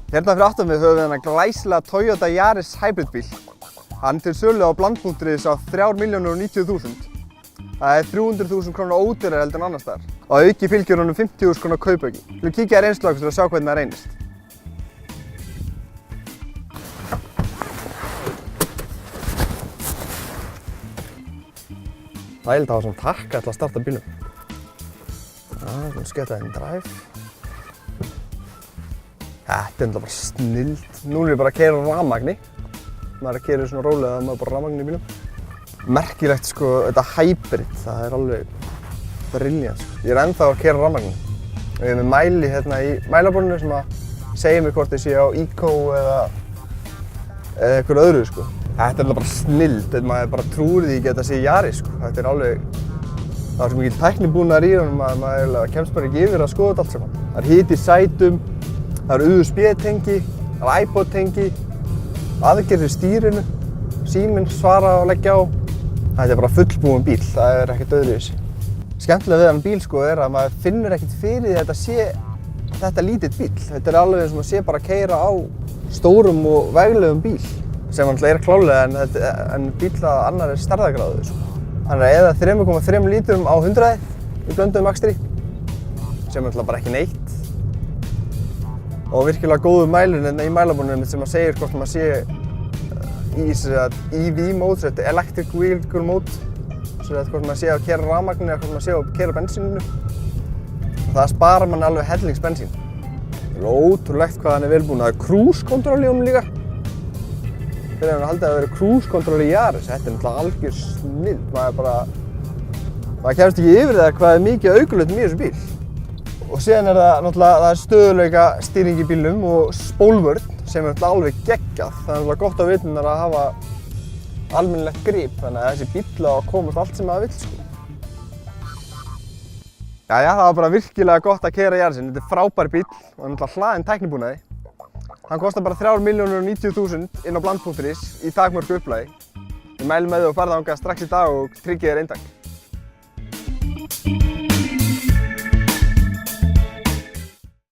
Hérna fyrir aftan við höfum við þennan glæsilega Toyota Yaris hybrid bíl. Hann til sölu á bland.is á 3.090.000. Það er 300.000 krónur ódýrari heldur en annars staðar. Og að auki fylgir honum 50.000 krónur kaupauki. Við viljum kíkja í reynslu okkur til að sjá hvernig það reynist. Það er að hafa svona takka til að starta bílnum. Við sketta inn drive. Þetta er bara snilld. Nú erum við bara að keyra á rafmagni. Maður er að keyra svona rólega að maður bara rafmagni í bílnum. Merkilegt sko, þetta hybrid, það er alveg brilliant sko. Ég er ennþá að keyra á rafmagni. Við erum með mæli hérna í mælaborðinu sem að segja mér hvort ég sé á Eco eða eitthvað öðru sko. Þetta er bara snilld, maður bara trúir því ekki að þetta sé Yaris sko. Þetta er alveg, það er svo mikil tæknibúnaður í honum að maður kemst bara ekki yfir að skoða þetta allt saman. Það er hiti í sætum, það er USB-tengi, það er iPod-tengi, aðgerðir í stýrinu, síminn, svara og leggja á. Þetta er bara fullbúinn bíl, það er ekkert öðruvísi. Skemmtilega við hann bíl sko er að maður finnur ekkert fyrir því að þetta sé þetta lítill bíl. Þetta er alveg eins og maður sé bara að keyra á stórum og veglegum bíl. Sem alltaf er klálega en bíl að annar er stærðargráðu sko. Hann er að eyða 3,3 lítrum á 100 í blönduðum akstri, sem alltaf bara ekki neitt. Og virkilega góður mælun í mælaborðinu sem að segir hvort maður sé í EV mode, þetta electric vehicle mode, hvort maður sé að keyra rafmagni eða hvort maður sé að keyra bensíninu. Og það sparar mann alveg hellings bensín. Það er ótrúlegt hvað hann er velbúinn. Það er cruise control í honum líka. Fyrir að hann haldi að það veri cruise control í Yaris. Þetta er náttúrulega algjör snilld. Maður kemst ekki yfir það hvað er mikið aukulegt í þessu bíl. Og síðan er það náttúrulega stöðuleika stýring í bílnum og spólvörn sem er náttúrulega alveg geggjað. Það er náttúrulega gott á vitundar að hafa almennilegt grip, þannig að þessi bíll á að komast allt sem það vill sko. Jæja, það var bara virkilega gott að keyra Yarisinn. Þetta er frábær bíll og hann er náttúrulega hlaðinn tæknibúnaði. Hann kostar bara 3.090.000 inn á bland.is í takmörku upplagi. Ég mæli með þig og farðu þangað strax í dag og tryggið þér eintak.